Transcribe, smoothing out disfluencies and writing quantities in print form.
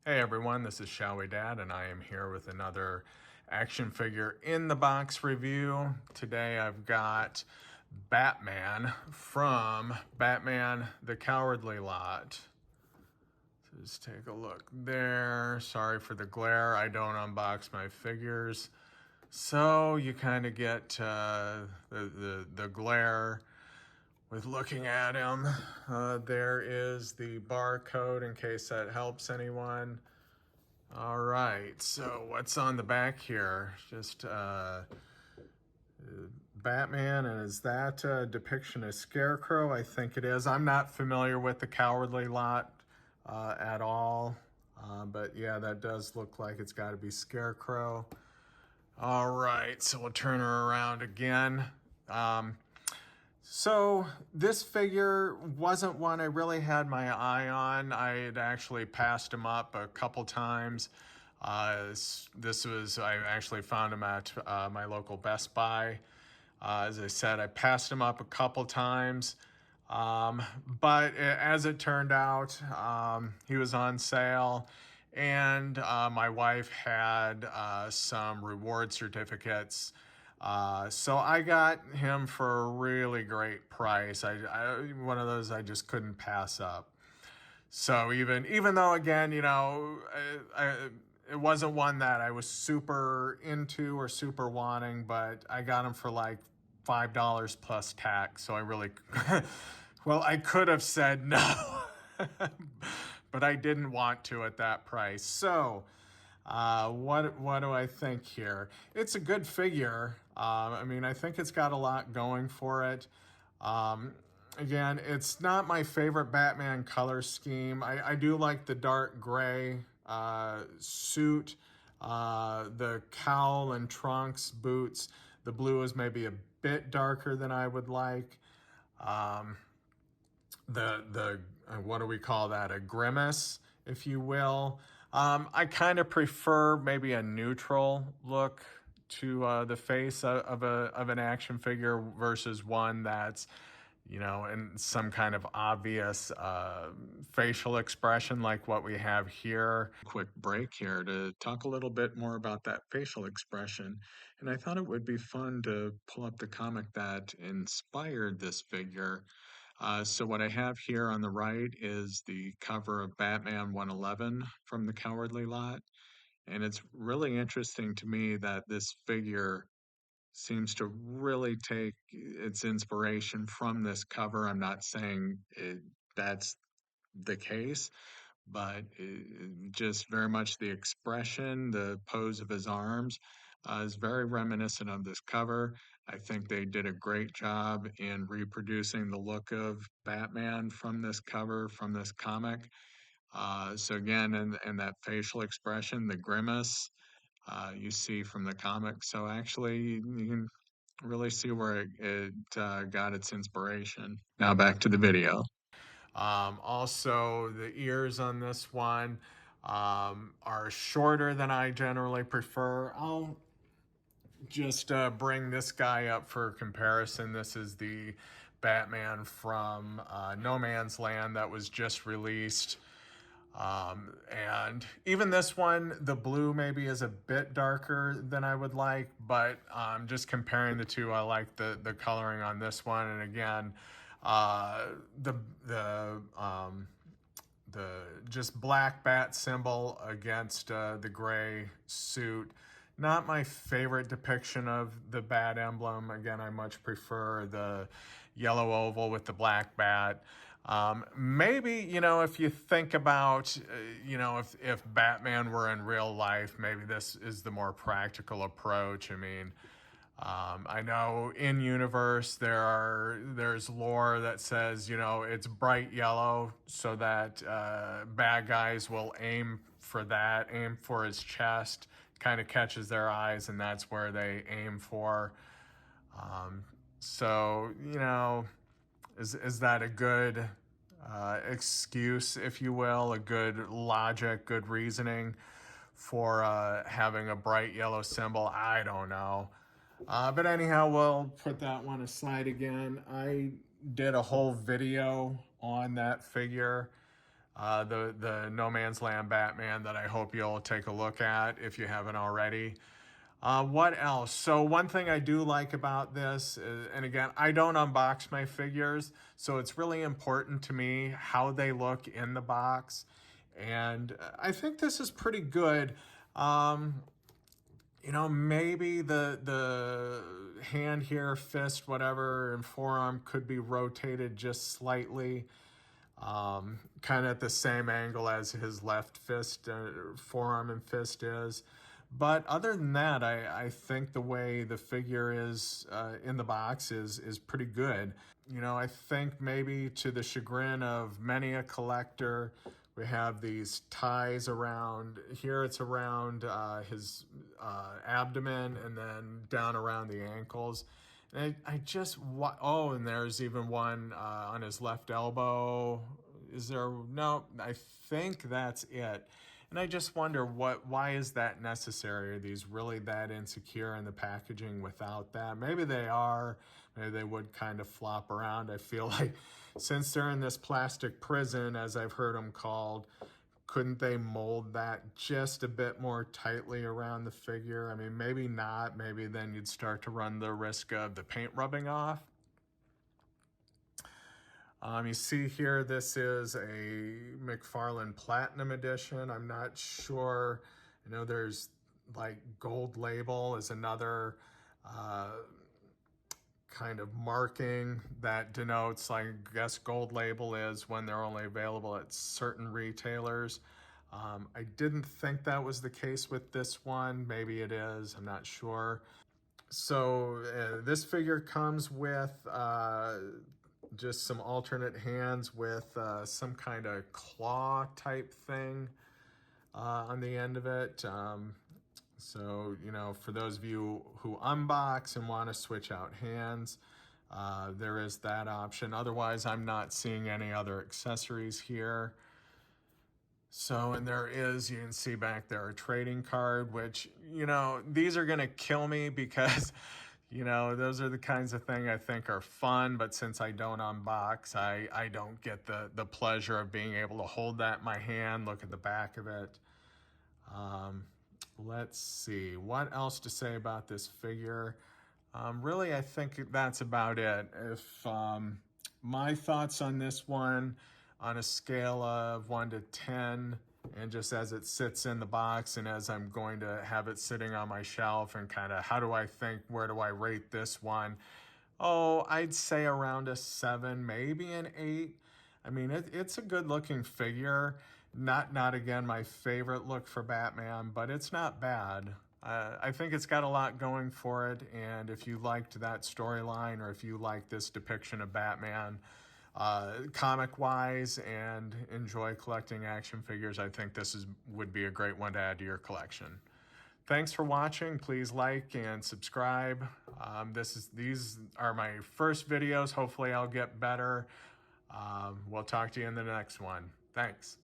Hey everyone, this is Shall We Dad, and I am here with another action figure in the box review. Today I've got Batman from Batman the Cowardly Lot. So just take a look there. Sorry for the glare, I don't unbox my figures. So you kind of get the glare with looking at him. There is the barcode in case that helps anyone. All right, so what's on the back here? Just Batman, and is that a depiction of Scarecrow? I think it is. I'm not familiar with the Cowardly Lot at all, but yeah, that does look like it's got to be Scarecrow. All right, so we'll turn her around again. So this figure wasn't one I really had my eye on. I had actually passed him up a couple times. I actually found him at my local Best Buy. As I said, I passed him up a couple times. But as it turned out, he was on sale, and my wife had some reward certificates. So I got him for a really great price. One of those I just couldn't pass up. So even though again, it wasn't one that I was super into or super wanting, but I got him for like $5 plus tax. So I really, well, I could have said no, but I didn't want to at that price. So. What do I think here? It's a good figure. I mean, I think it's got a lot going for it. Again, it's not my favorite Batman color scheme. I do like the dark gray suit, the cowl and trunks, boots. The blue is maybe a bit darker than I would like. The what do we call that? A grimace, if you will. I kind of prefer maybe a neutral look to the face of an action figure versus one that's in some kind of obvious facial expression like what we have here. Quick break here to talk a little bit more about that facial expression. And I thought it would be fun to pull up the comic that inspired this figure. So what I have here on the right is the cover of Batman 111 from the Cowardly Lot. And it's really interesting to me that this figure seems to really take its inspiration from this cover. I'm not saying that's the case, but just very much the expression, the pose of his arms is very reminiscent of this cover. I think they did a great job in reproducing the look of Batman from this cover, from this comic. So again, and that facial expression, the grimace you see from the comic. So actually, you can really see where it got its inspiration. Now back to the video. Also, the ears on this one are shorter than I generally prefer. I'll just bring this guy up for comparison. This is the Batman from No Man's Land that was just released. And even this one, the blue maybe is a bit darker than I would like, but just comparing the two, I like the coloring on this one. And again, the just black bat symbol against the gray suit. Not my favorite depiction of the bat emblem. Again, I much prefer the yellow oval with the black bat. Maybe, if you think about, if Batman were in real life, maybe this is the more practical approach. I mean, I know in universe there's lore that says it's bright yellow so that bad guys will aim for that, aim for his chest, kind of catches their eyes, and that's where they aim for. So is that a good excuse, if you will, a good logic, good reasoning for having a bright yellow symbol? I don't know. But anyhow, we'll put that one aside again. I did a whole video on that figure. the No Man's Land Batman that I hope you'll take a look at if you haven't already. What else? So one thing I do like about this is, and again, I don't unbox my figures, so it's really important to me how they look in the box. And I think this is pretty good. You know, maybe the hand here, fist, whatever, and forearm could be rotated just slightly, kind of at the same angle as his left fist, forearm and fist is. But other than that, I think the way the figure is in the box is pretty good. You know, I think maybe to the chagrin of many a collector, we have these ties around, here it's around his abdomen and then down around the ankles. And I just, oh, and there's even one on his left elbow. Is there, no, I think that's it. And I just wonder why is that necessary? Are these really that insecure in the packaging without that? Maybe they are, maybe they would kind of flop around. I feel like since they're in this plastic prison, as I've heard them called, couldn't they mold that just a bit more tightly around the figure? I mean, maybe not, maybe then you'd start to run the risk of the paint rubbing off. You see here, this is a McFarlane Platinum Edition. I'm not sure, you know, there's like Gold Label is another kind of marking that denotes, I guess Gold Label is when they're only available at certain retailers. I didn't think that was the case with this one. Maybe it is, I'm not sure. So this figure comes with just some alternate hands with some kind of claw type thing on the end of it. So, you know, for those of you who unbox and want to switch out hands, there is that option. Otherwise, I'm not seeing any other accessories here. So, and there is, you can see back there, a trading card, which, you know, these are going to kill me because, you know, those are the kinds of thing I think are fun, but since I don't unbox, I don't get the pleasure of being able to hold that in my hand, look at the back of it. Let's see, what else to say about this figure? Really, I think that's about it. If my thoughts on this one, on a scale of 1 to 10, and just as it sits in the box and as I'm going to have it sitting on my shelf and kind of how do I think, where do I rate this one? Oh, I'd say around a 7, maybe an 8. I mean, it's a good looking figure. Not again my favorite look for Batman, but it's not bad. I think it's got a lot going for it, and if you liked that storyline or if you like this depiction of Batman, comic-wise and enjoy collecting action figures, I think this would be a great one to add to your collection. Thanks for watching. Please like and subscribe. These are my first videos. Hopefully I'll get better. We'll talk to you in the next one. Thanks.